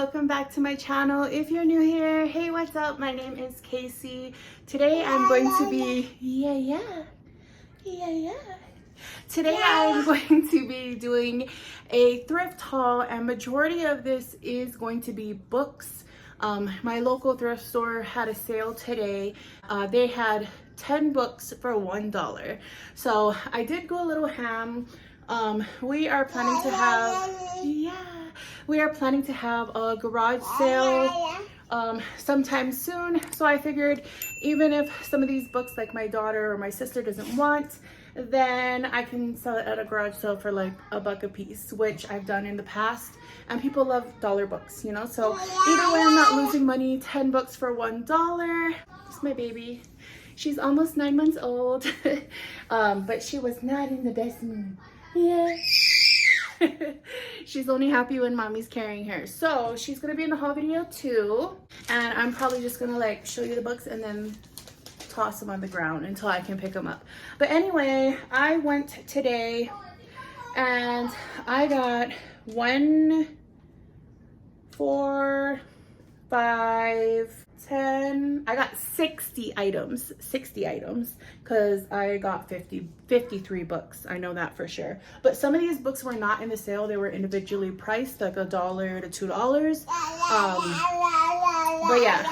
welcome back to my channel. If you're new here, hey, what's up? My name is KASIE. Today I'm going to be Today I'm going to be doing a thrift haul, and majority of this is going to be books. My local thrift store had a sale today. They had 10 books for $1. So I did go a little ham. We are planning to have a garage sale sometime soon. So I figured even if some of these books like my daughter or my sister doesn't want, then I can sell it at a garage sale for like $1 a piece, which I've done in the past, and people love dollar books, you know. So either way, I'm not losing money. 10 books for $1. This is my baby. She's almost 9 months old, but she was not in the best mood. Yeah. She's only happy when mommy's carrying her. So she's gonna be in the haul video too, and I'm probably just gonna like show you the books and then toss them on the ground until I can pick them up. But anyway, I went today and I got 1, 4, 5, 10, I got 60 items because I got 53 books. I know that for sure. But some of these books were not in the sale. They were individually priced, like $1 to $2. But yeah,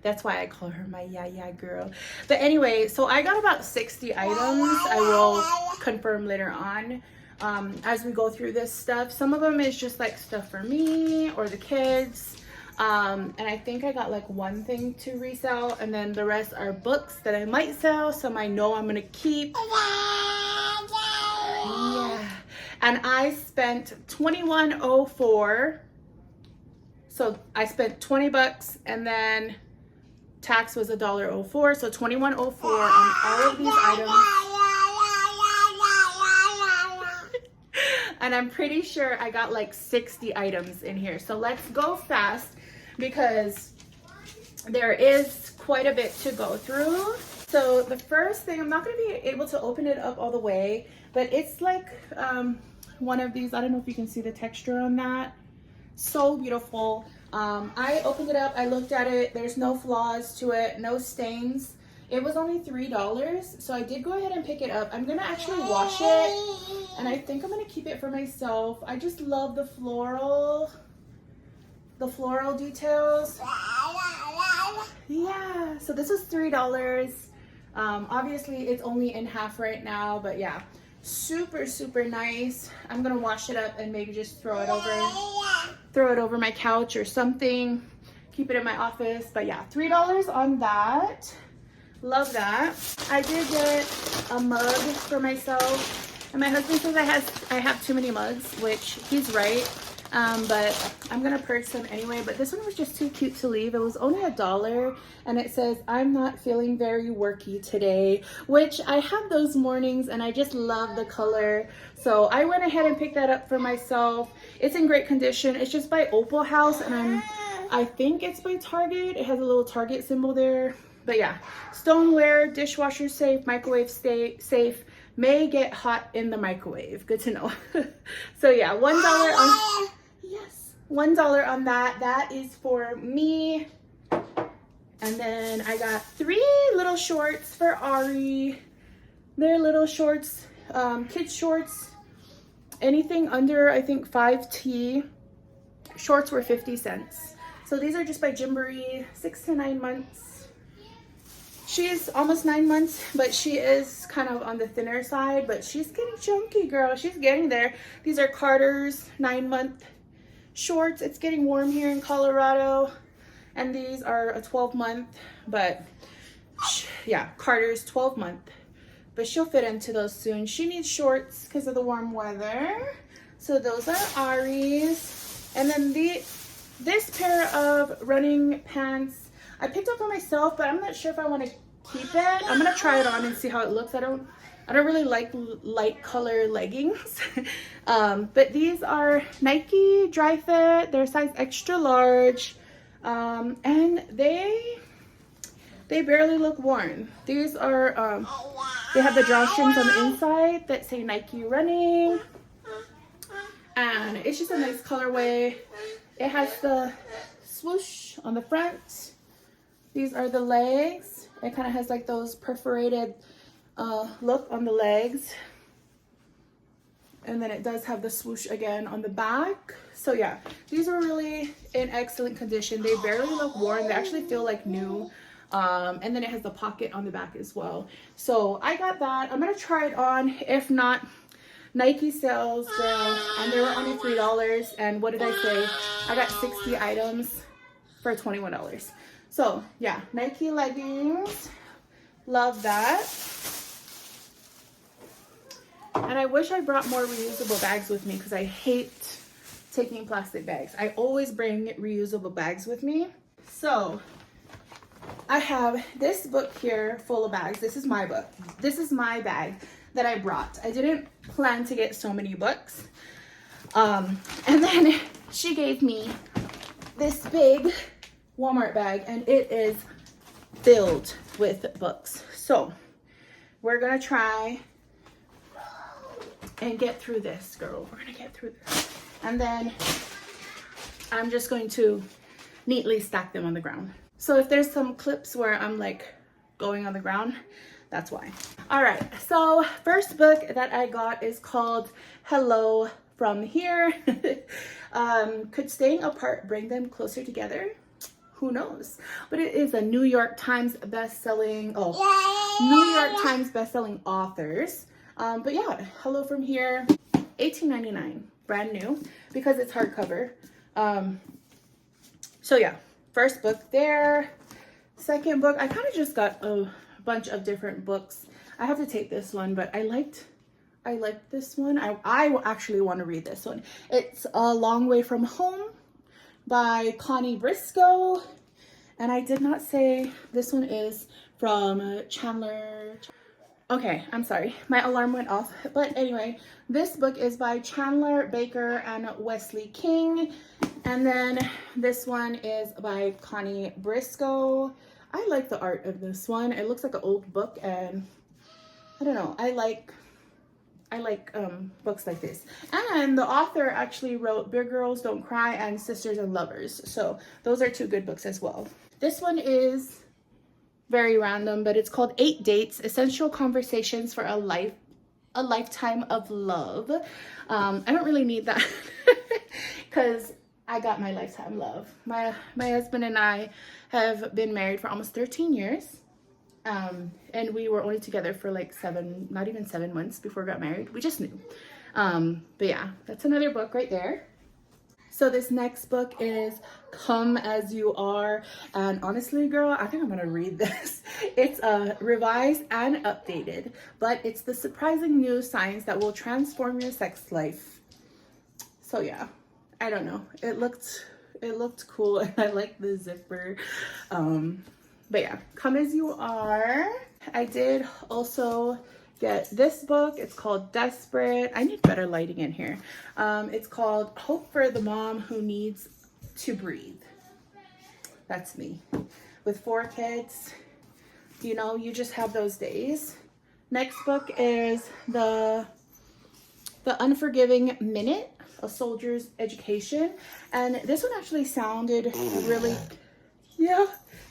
that's why I call her my yeah girl. But anyway, so I got about 60 items. I will confirm later on as we go through this stuff. Some of them is just like stuff for me or the kids. And I think I got like one thing to resell, and then the rest are books that I might sell, some I know I'm gonna keep. Yeah. And I spent $21.04. So I spent 20 bucks, and then tax was $1.04, so $21.04 on all of these items. And I'm pretty sure I got like 60 items in here. So let's go fast because there is quite a bit to go through. So the first thing, I'm not going to be able to open it up all the way, but it's like one of these. I don't know if you can see the texture on that. So beautiful. I opened it up, I looked at it, there's no flaws to it, no stains. It was only $3, so I did go ahead and pick it up. I'm gonna actually wash it, and I think I'm gonna keep it for myself. I just love the floral details. Yeah, so this was $3. Obviously it's only in half right now, but yeah, super nice. I'm gonna wash it up and maybe just throw it over my couch or something, keep it in my office. But yeah, $3 on that. Love that. I did get a mug for myself, and my husband says I have too many mugs, which he's right. But I'm gonna purchase them anyway. But this one was just too cute to leave. It was only $1, and it says, "I'm not feeling very worky today," which I have those mornings, and I just love the color. So I went ahead and picked that up for myself. It's in great condition. It's just by Opal House, and I think it's by Target. It has a little Target symbol there. But yeah, stoneware, dishwasher safe, microwave safe. May get hot in the microwave. Good to know. So yeah, $1 on. Yes, $1 on that. That is for me. And then I got 3 little shorts for Ari. They're little shorts, kids shorts. Anything under, I think, 5T. Shorts were 50 cents. So these are just by Gymboree, 6 to 9 months. She's almost 9 months, but she is kind of on the thinner side, but she's getting chunky, girl. She's getting there. These are Carter's 9-month shorts. It's getting warm here in Colorado, and these are a 12-month, but yeah, Carter's 12-month, but she'll fit into those soon. She needs shorts because of the warm weather. So those are Ari's. And then this pair of running pants I picked up for myself, but I'm not sure if I want to keep it. I'm gonna try it on and see how it looks. I don't really like light color leggings. But these are Nike dry fit. They're size extra large, and they barely look worn. These are they have the drawstrings on the inside that say Nike running, and it's just a nice colorway. It has the swoosh on the front. These are the legs. It kind of has like those perforated look on the legs. And then it does have the swoosh again on the back. So yeah, these are really in excellent condition. They barely look worn. They actually feel like new. And then it has the pocket on the back as well. So I got that. I'm gonna try it on. If not, Nike sales, girl, and they were only $3. And what did I say? I got 60 items for $21. So yeah, Nike leggings. Love that. And I wish I brought more reusable bags with me because I hate taking plastic bags. I always bring reusable bags with me. So I have this book here full of bags. This is my book. This is my bag that I brought. I didn't plan to get so many books. And then she gave me this big Walmart bag, and it is filled with books. So we're gonna try and get through this, girl. We're gonna get through this. And then I'm just going to neatly stack them on the ground. So if there's some clips where I'm like going on the ground, that's why. All right, so first book that I got is called Hello From Here. Could staying apart bring them closer together? Who knows? But it is a New York Times best-selling, New York Times best-selling authors. But yeah, Hello From Here, $18.99, brand new, because it's hardcover. So yeah, first book there. Second book, I kind of just got a bunch of different books. I have to take this one, but I liked this one. I actually want to read this one. It's A Long Way From Home by Connie Briscoe. And I did not say this one is from Chandler. Okay, I'm sorry, my alarm went off. But anyway, this book is by Chandler Baker and Wesley King. And then this one is by Connie Briscoe. I like the art of this one. It looks like an old book, and I don't know, I like books like this. And the author actually wrote Big Girls Don't Cry and Sisters and Lovers. So those are two good books as well. This one is very random, but it's called 8 Dates, Essential Conversations for a Lifetime of Love. I don't really need that because I got my lifetime love. My husband and I have been married for almost 13 years. And we were only together for like not even 7 months before we got married. We just knew. But yeah, that's another book right there. So this next book is Come As You Are. And honestly, girl, I think I'm gonna read this. It's revised and updated, but it's the surprising new science that will transform your sex life. So yeah, I don't know. It looked cool, and I like the zipper. But yeah, Come As You Are. I did also get this book. It's called Desperate. I need better lighting in here. It's called Hope for the Mom Who Needs to Breathe. That's me. With 4 kids, you know, you just have those days. Next book is The Unforgiving Minute, A Soldier's Education. And this one actually sounded really,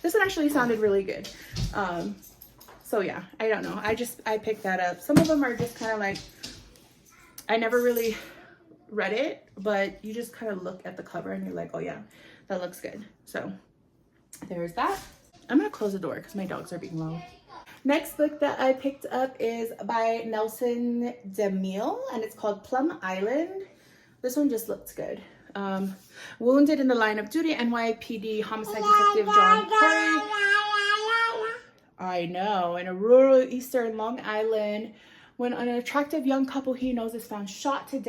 this one actually sounded really good. So yeah, I don't know. I picked that up. Some of them are just kind of like, I never really read it, but you just kind of look at the cover and you're like, oh yeah, that looks good. So there's that. I'm gonna close the door because my dogs are being loud. Next book that I picked up is by Nelson DeMille, and it's called Plum Island. This one just looks good. Wounded in the Line of Duty, NYPD Homicide Detective John Curry. I know, in a rural eastern Long Island, when an attractive young couple he knows is found shot to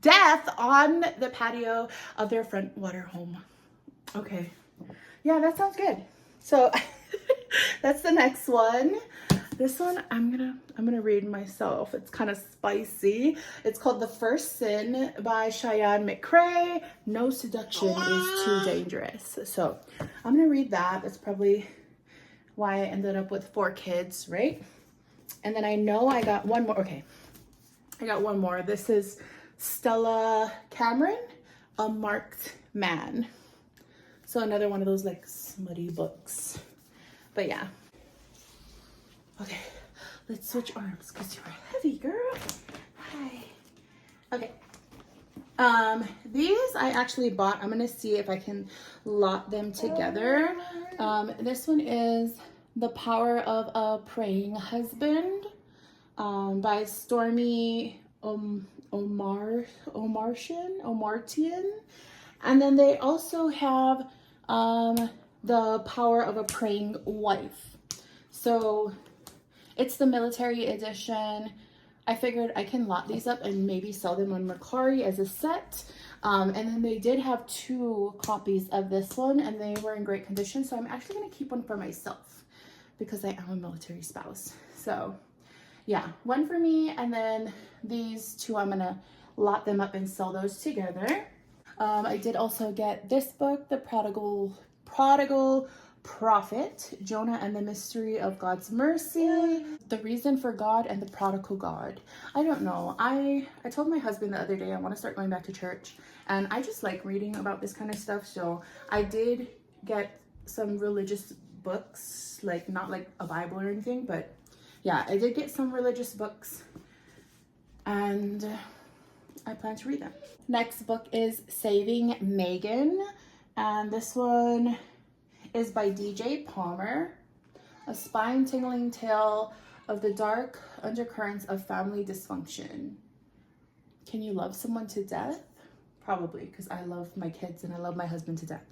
death on the patio of their front water home. Okay, yeah, that sounds good. So that's the next one. This one I'm gonna read myself. It's kind of spicy. It's called The First Sin by Cheyenne McCrae. No seduction is too dangerous. So I'm gonna read that. That's probably why I ended up with 4 kids, right? And then I know I got one more. Okay, I got one more. This is Stella Cameron, A Marked Man. So another one of those like smutty books. But yeah. Okay, let's switch arms because you're heavy, girl. Hi. Okay. These I actually bought. I'm gonna see if I can lot them together. This one is The Power of a Praying Husband, by Stormy Omartian. And then they also have The Power of a Praying Wife. So it's the military edition. I figured I can lot these up and maybe sell them on Mercari as a set. And then they did have 2 copies of this one and they were in great condition. So I'm actually gonna keep one for myself because I am a military spouse. So yeah, one for me, and then these 2, I'm gonna lot them up and sell those together. I did also get this book, The Prodigal Prophet, Jonah and the Mystery of God's Mercy, The Reason for God and the Prodigal God. I don't know. I told my husband the other day I want to start going back to church, and I just like reading about this kind of stuff. So I did get some religious books, like not like a Bible or anything, but yeah, I did get some religious books and I plan to read them. Next book is Saving Megan, and this one is by DJ Palmer, a spine-tingling tale of the dark undercurrents of family dysfunction. Can you love someone to death? Probably, because I love my kids and I love my husband to death.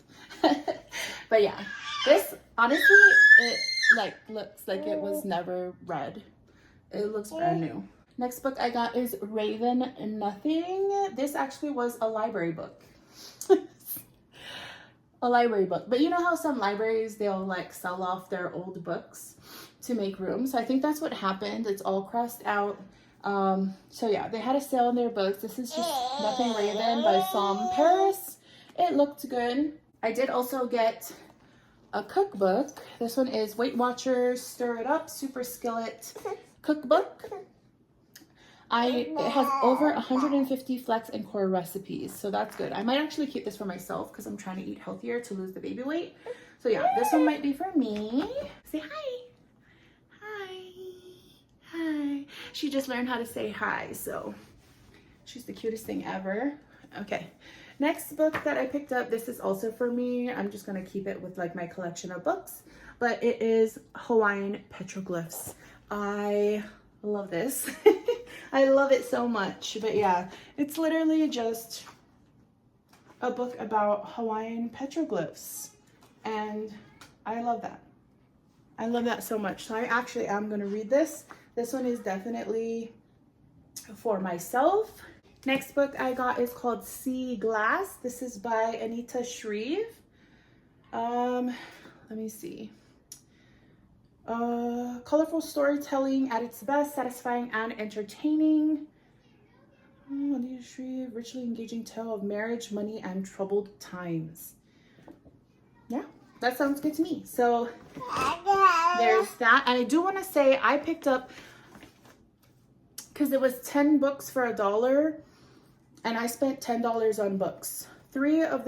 But yeah, this honestly, it like looks like it was never read. It looks brand new. Next book I got is Raven Nothing. This actually was a library book. A library book. But you know how some libraries, they'll like sell off their old books to make room. So I think that's what happened. It's all crossed out. So yeah, they had a sale on their books. This is just Nothing Raven by Sam Paris. It looked good. I did also get a cookbook. This one is Weight Watchers Stir It Up Super Skillet Cookbook. It has over 150 flex and core recipes, so that's good. I might actually keep this for myself because I'm trying to eat healthier to lose the baby weight. So yeah, this one might be for me. Say hi. Hi. Hi. She just learned how to say hi, so she's the cutest thing ever. Okay. Next book that I picked up, this is also for me. I'm just going to keep it with like my collection of books, but it is Hawaiian Petroglyphs. I love this. I love it so much. But yeah, it's literally just a book about Hawaiian petroglyphs, and I love that. I love that so much. So I actually am going to read this. This one is definitely for myself. Next book I got is called Sea Glass. This is by Anita Shreve. Let me see. Colorful storytelling at its best, satisfying and entertaining. Anita Shreve, richly engaging tale of marriage, money, and troubled times. Yeah, that sounds good to me. So there's that. And I do want to say I picked up, because it was 10 books for $1, and I spent $10 on books. 3 or 4 of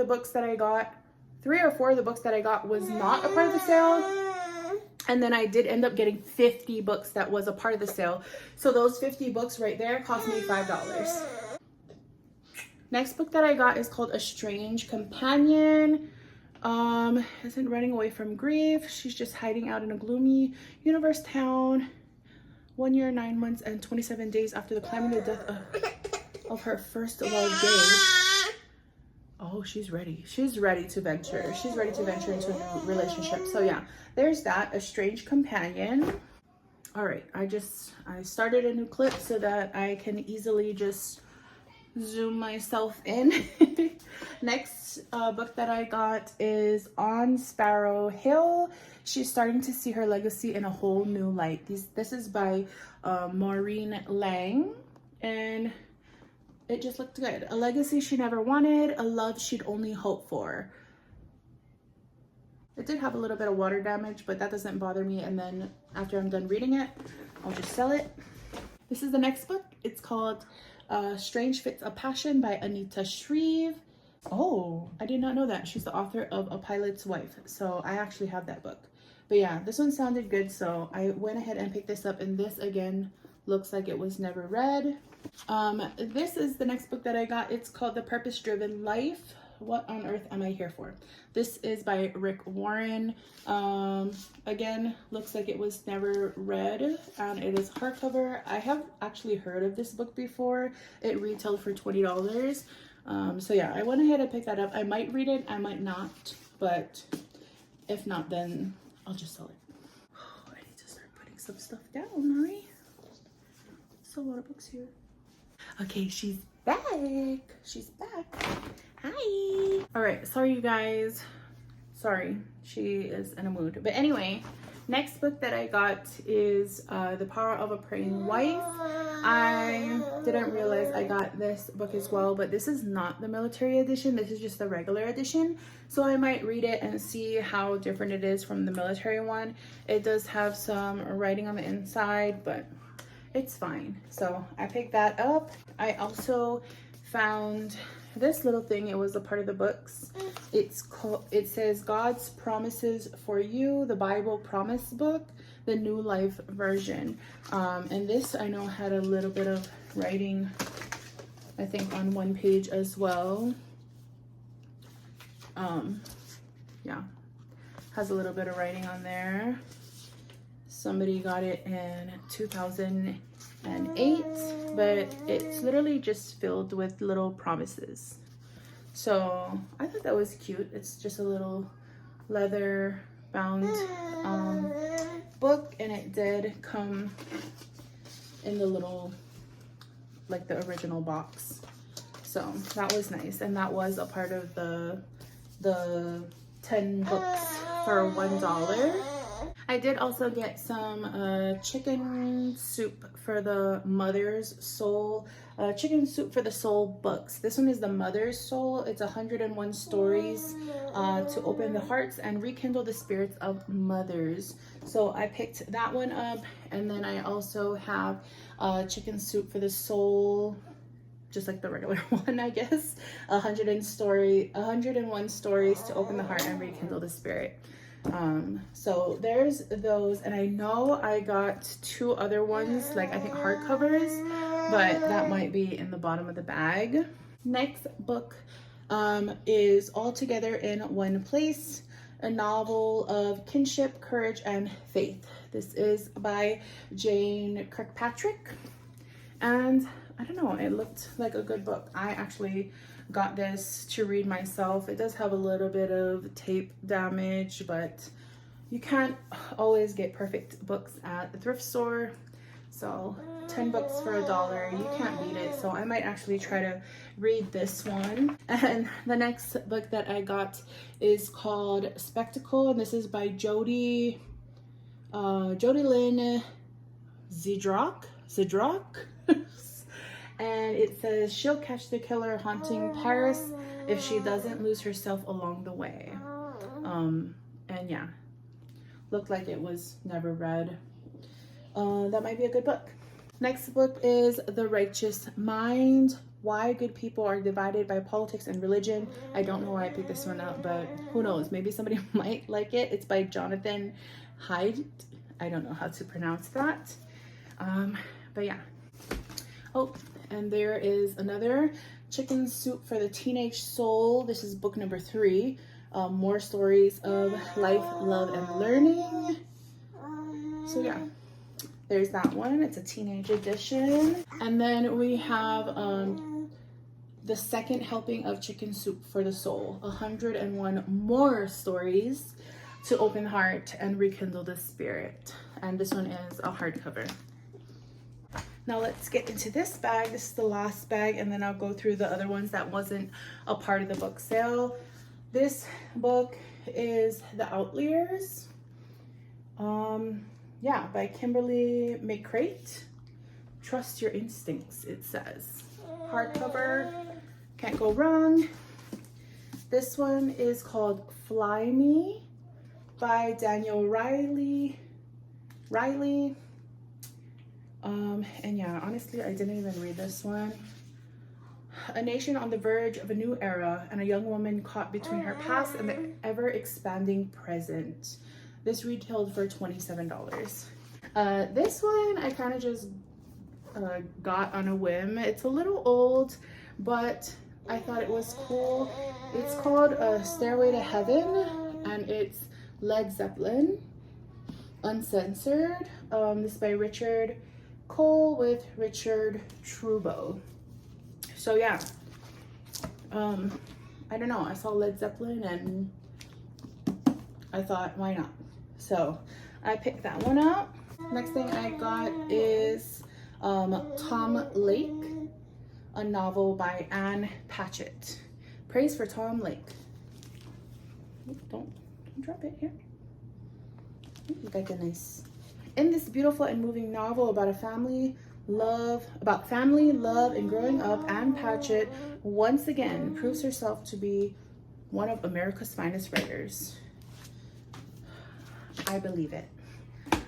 the books that I got was not a part of the sale. And then I did end up getting 50 books that was a part of the sale. So those 50 books right there cost me $5. Next book that I got is called A Strange Companion. Isn't running away from grief. She's just hiding out in a gloomy universe town. 1 year, 9 months, and 27 days after the climbing death of her first love Dave. Oh, she's ready. She's ready to venture. She's ready to venture into a new relationship. So yeah, there's that. A Strange Companion. All right, I started a new clip so that I can easily just zoom myself in. Next book that I got is On Sparrow Hill. She's starting to see her legacy in a whole new light. This is by Maureen Lang, and it just looked good. A legacy she never wanted, a love she'd only hoped for. It did have a little bit of water damage, but that doesn't bother me. And then after I'm done reading it, I'll just sell it. This is the next book. It's called Strange Fits of Passion by Anita Shreve. Oh, I did not know that. She's the author of A Pilot's Wife. So I actually have that book. But yeah, this one sounded good. So I went ahead and picked this up. And this, again, looks like it was never read. This is the next book that I got. It's called The Purpose Driven Life. What on earth am I here for? This is by Rick Warren. Again, looks like it was never read, and it is hardcover. I have actually heard of this book before. It retailed for $20. So yeah, I went ahead and picked that up. I might read it, I might not, but if not, then I'll just sell it. Oh, I need to start putting some stuff down, right? So a lot of books here. Okay, she's back. She's back. Hi. All right, sorry you guys. Sorry, she is in a mood. But anyway, next book that I got is The Power of a Praying Wife. I didn't realize I got this book as well, but this is not the military edition. This is just the regular edition. So I might read it and see how different it is from the military one. It does have some writing on the inside, but it's fine. So I picked that up. I also found this little thing. It was a part of the books. It's called, it says God's Promises for You, the Bible Promise Book, the New Life version. And this I know had a little bit of writing, I think on one page as well. Yeah, has a little bit of writing on there. Somebody got it in 2008, but it's literally just filled with little promises. So I thought that was cute. It's just a little leather bound book, and it did come in the little, like the original box. So that was nice, and that was a part of the 10 books for $1. I did also get some chicken soup for the Mother's Soul, chicken soup for the soul books. This one is the Mother's Soul. It's 101 stories to open the hearts and rekindle the spirits of mothers. So I picked that one up, and then I also have chicken soup for the soul, just like the regular one, I guess. 101 stories to open the heart and rekindle the spirit. So there's those, and I know I got 2 other ones, like I think hardcovers, but that might be in the bottom of the bag. Next book is All Together in One Place, a novel of kinship, courage, and faith. This is by Jane Kirkpatrick, and I don't know, it looked like a good book. I actually got this to read myself. It does have a little bit of tape damage, but you can't always get perfect books at the thrift store. So 10 books for $1, you can't beat it. So I might actually try to read this one. And the next book that I got is called Spectacle, and this is by Jody Lynn Zidrock. And it says she'll catch the killer haunting Paris if she doesn't lose herself along the way. And yeah, looked like it was never read. That might be a good book. Next book is The Righteous Mind, Why Good People Are Divided by Politics and Religion. I don't know why I picked this one up, but who knows, maybe somebody might like it. It's by Jonathan Haidt. I don't know how to pronounce that. But yeah. Oh, and there is another Chicken Soup for the Teenage Soul. This is book number 3. More stories of life, love, and learning. So yeah, there's that one. It's a teenage edition. And then we have the second helping of Chicken Soup for the Soul. 101 more stories to open the heart and rekindle the spirit. And this one is a hardcover. Now let's get into this bag. This is the last bag, and then I'll go through the other ones that wasn't a part of the book sale. This book is The Outliers. Yeah, by Kimberly McCrate. Trust your instincts, it says. Hardcover, can't go wrong. This one is called Fly Me by Daniel Riley. And yeah, honestly, I didn't even read this one. A nation on the verge of a new era and a young woman caught between her past and the ever-expanding present. This retailed for $27. This one I kind of just got on a whim. It's a little old, but I thought it was cool. It's called Stairway to Heaven, and it's Led Zeppelin, uncensored. This is by Richard Cole with Richard Trudeau. So yeah, I don't know, I saw Led Zeppelin and I thought, why not? So I picked that one up. Next thing I got is Tom Lake, a novel by Anne Patchett. Praise for Tom Lake. Don't drop it here. Look like a nice. In this beautiful and moving novel about family, love, and growing up, Anne Patchett once again proves herself to be one of America's finest writers. I believe it.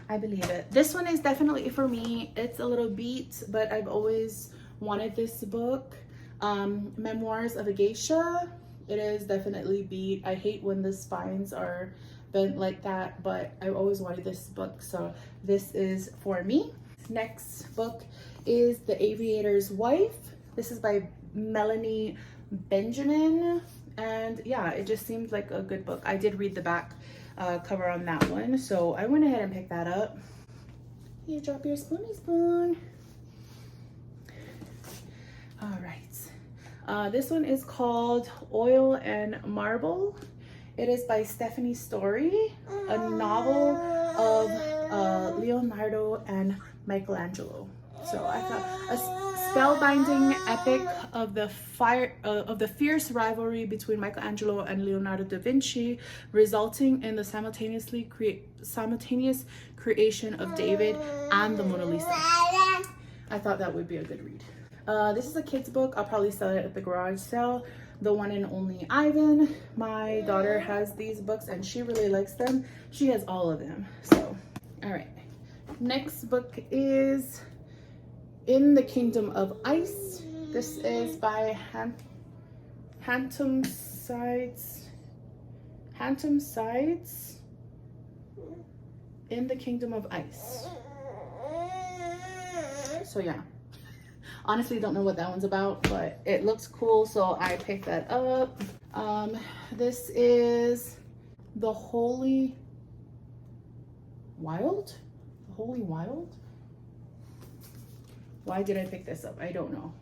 I believe it. This one is definitely for me. It's a little beat, but I've always wanted this book. Memoirs of a Geisha. It is definitely beat. I hate when the spines are bent like that, but I've always wanted this book, so this is for me. Next book is The Aviator's Wife. This is by Melanie Benjamin, and yeah, it just seemed like a good book. I did read the back cover on that one, so I went ahead and picked that up. You drop your spoon. All right, this one is called Oil and Marble. It is by Stephanie Story, a novel of Leonardo and Michelangelo. So I thought a spellbinding epic of the fierce rivalry between Michelangelo and Leonardo da Vinci, resulting in the simultaneous creation of David and the Mona Lisa. I thought that would be a good read. This is a kid's book. I'll probably sell it at the garage sale. The One and Only Ivan. My daughter has these books and she really likes them. She has all of them. So, all right. Next book is In the Kingdom of Ice. This is by Phantom Sides. In the Kingdom of Ice. So yeah. Honestly, don't know what that one's about, but it looks cool, so I picked that up. This is The Holy Wild? The Holy Wild? Why did I pick this up? I don't know.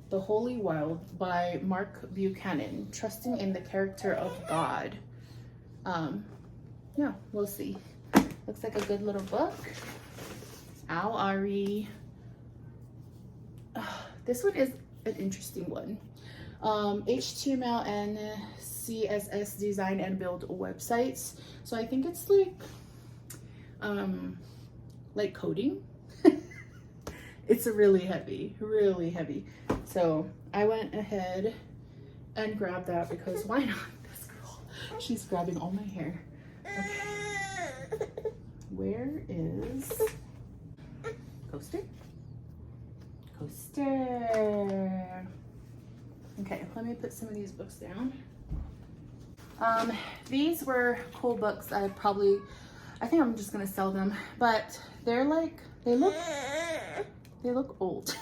The Holy Wild by Mark Buchanan, trusting in the character of God. Yeah, we'll see. Looks like a good little book. Ow, Ari. This one is an interesting one. HTML and CSS design and build websites. So I think it's like coding. It's really heavy. So I went ahead and grabbed that because why not? This girl, she's grabbing all my hair. Okay. Where is Coaster? Okay, let me put some of these books down. These were cool books. I think I'm just gonna sell them, but they're like, they look old.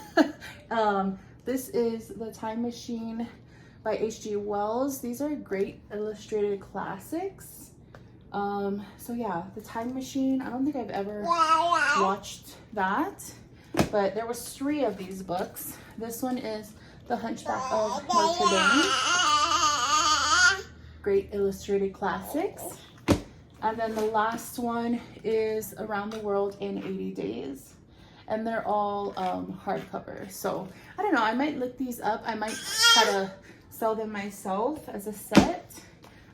This is The Time Machine by H.G. Wells. These are great illustrated classics. So yeah, The Time Machine. I don't think I've ever watched that. But there was 3 of these books. This one is The Hunchback of Notre Dame. Great illustrated classics. And then the last one is Around the World in 80 Days. And they're all hardcover. So I don't know, I might look these up. I might try to sell them myself as a set.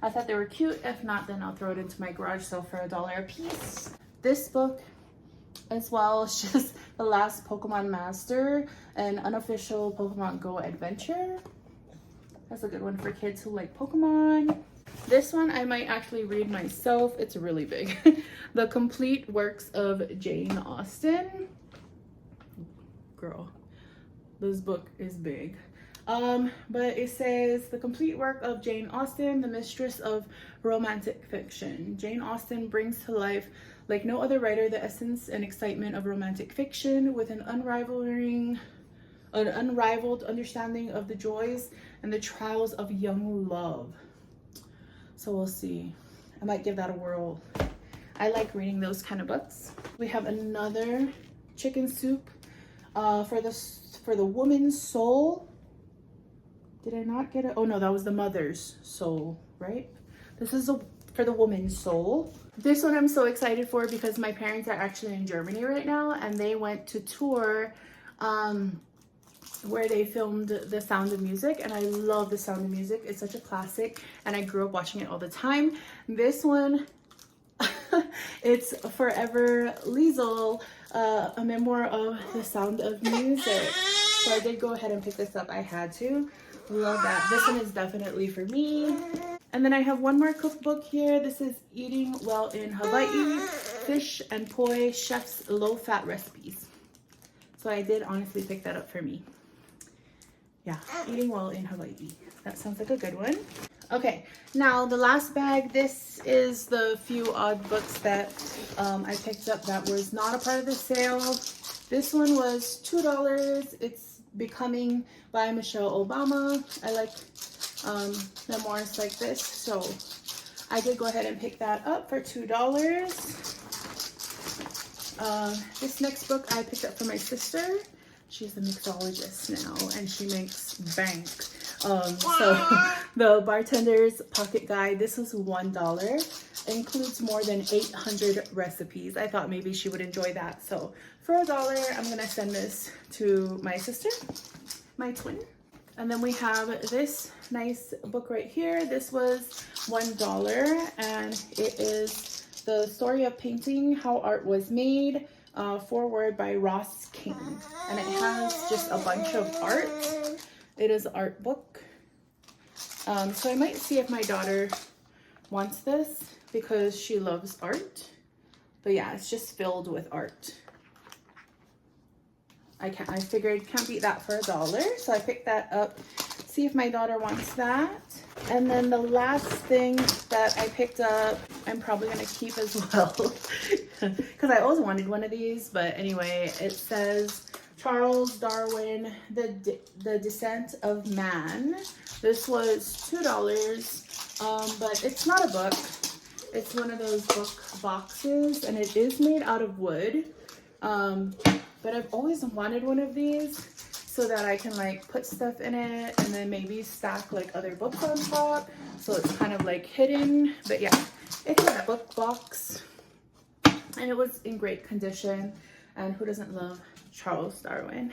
I thought they were cute. If not, then I'll throw it into my garage sale for $1 a piece. This book as well is just The Last Pokemon Master, an unofficial Pokemon Go adventure. That's a good one for kids who like Pokemon. This one I might actually read myself. It's really big. The Complete Works of Jane Austen. Girl, this book is big. But it says The Complete Work of Jane Austen, the mistress of romantic fiction. Jane Austen brings to life, like no other writer, the essence and excitement of romantic fiction with an unrivaled understanding of the joys and the trials of young love. So we'll see. I might give that a whirl. I like reading those kind of books. We have another chicken soup for the woman's soul. Did I not get it? Oh no, that was the mother's soul, right? This is for the woman's soul. This one I'm so excited for because my parents are actually in Germany right now, and they went to tour where they filmed The Sound of Music, and I love The Sound of Music. It's such a classic, and I grew up watching it all the time. This one, it's Forever Liesel, a memoir of The Sound of Music. So I did go ahead and pick this up. I had to. Love that. This one is definitely for me. And then I have one more cookbook here. This is Eating Well in Hawaii, Fish and Poi Chef's Low-Fat Recipes. So I did honestly pick that up for me. Yeah, Eating Well in Hawaii. That sounds like a good one. Okay, now the last bag. This is the few odd books that I picked up that was not a part of the sale. This one was $2. It's Becoming by Michelle Obama. I like memoirs like this, so I did go ahead and pick that up for $2. This next book I picked up for my sister. She's a mixologist now, and she makes bank. So the Bartender's Pocket Guide, this was $1. It includes more than 800 recipes. I thought maybe she would enjoy that. So for $1, I'm gonna send this to my sister, my twin. And then we have this nice book right here. This was $1, and it is The Story of Painting, How Art Was Made, foreword by Ross King. And it has just a bunch of art. It is an art book. So I might see if my daughter wants this because she loves art. But yeah, it's just filled with art. I figured can't beat that for $1. So I picked that up. See if my daughter wants that. And then the last thing that I picked up, I'm probably gonna keep as well because I always wanted one of these. But anyway, it says Charles Darwin, The Descent of Man. This was $2, but it's not a book. It's one of those book boxes, and it is made out of wood. But I've always wanted one of these so that I can like put stuff in it and then maybe stack like other books on top. So it's kind of like hidden. But yeah, it's a book box, and it was in great condition. And who doesn't love Charles Darwin?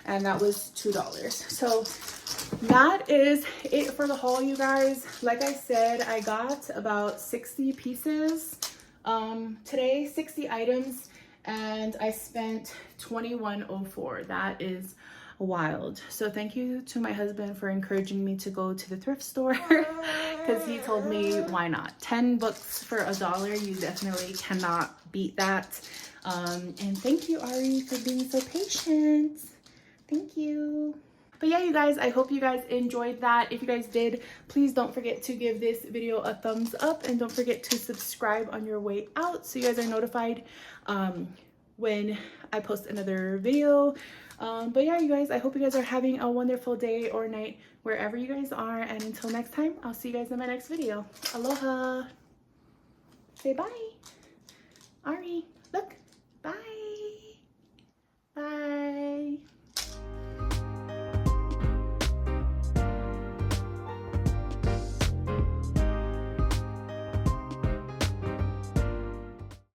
And that was $2. So that is it for the haul, you guys. Like I said, I got about 60 pieces today, 60 items, and I spent $21.04. That is wild. So thank you to my husband for encouraging me to go to the thrift store because he told me why not. 10 books for $1. You definitely cannot beat that. And thank you, Ari, for being so patient. Thank you. But yeah, you guys, I hope you guys enjoyed that. If you guys did, please don't forget to give this video a thumbs up, and don't forget to subscribe on your way out so you guys are notified when I post another video. But yeah, you guys, I hope you guys are having a wonderful day or night wherever you guys are. And until next time, I'll see you guys in my next video. Aloha. Say bye. Ari.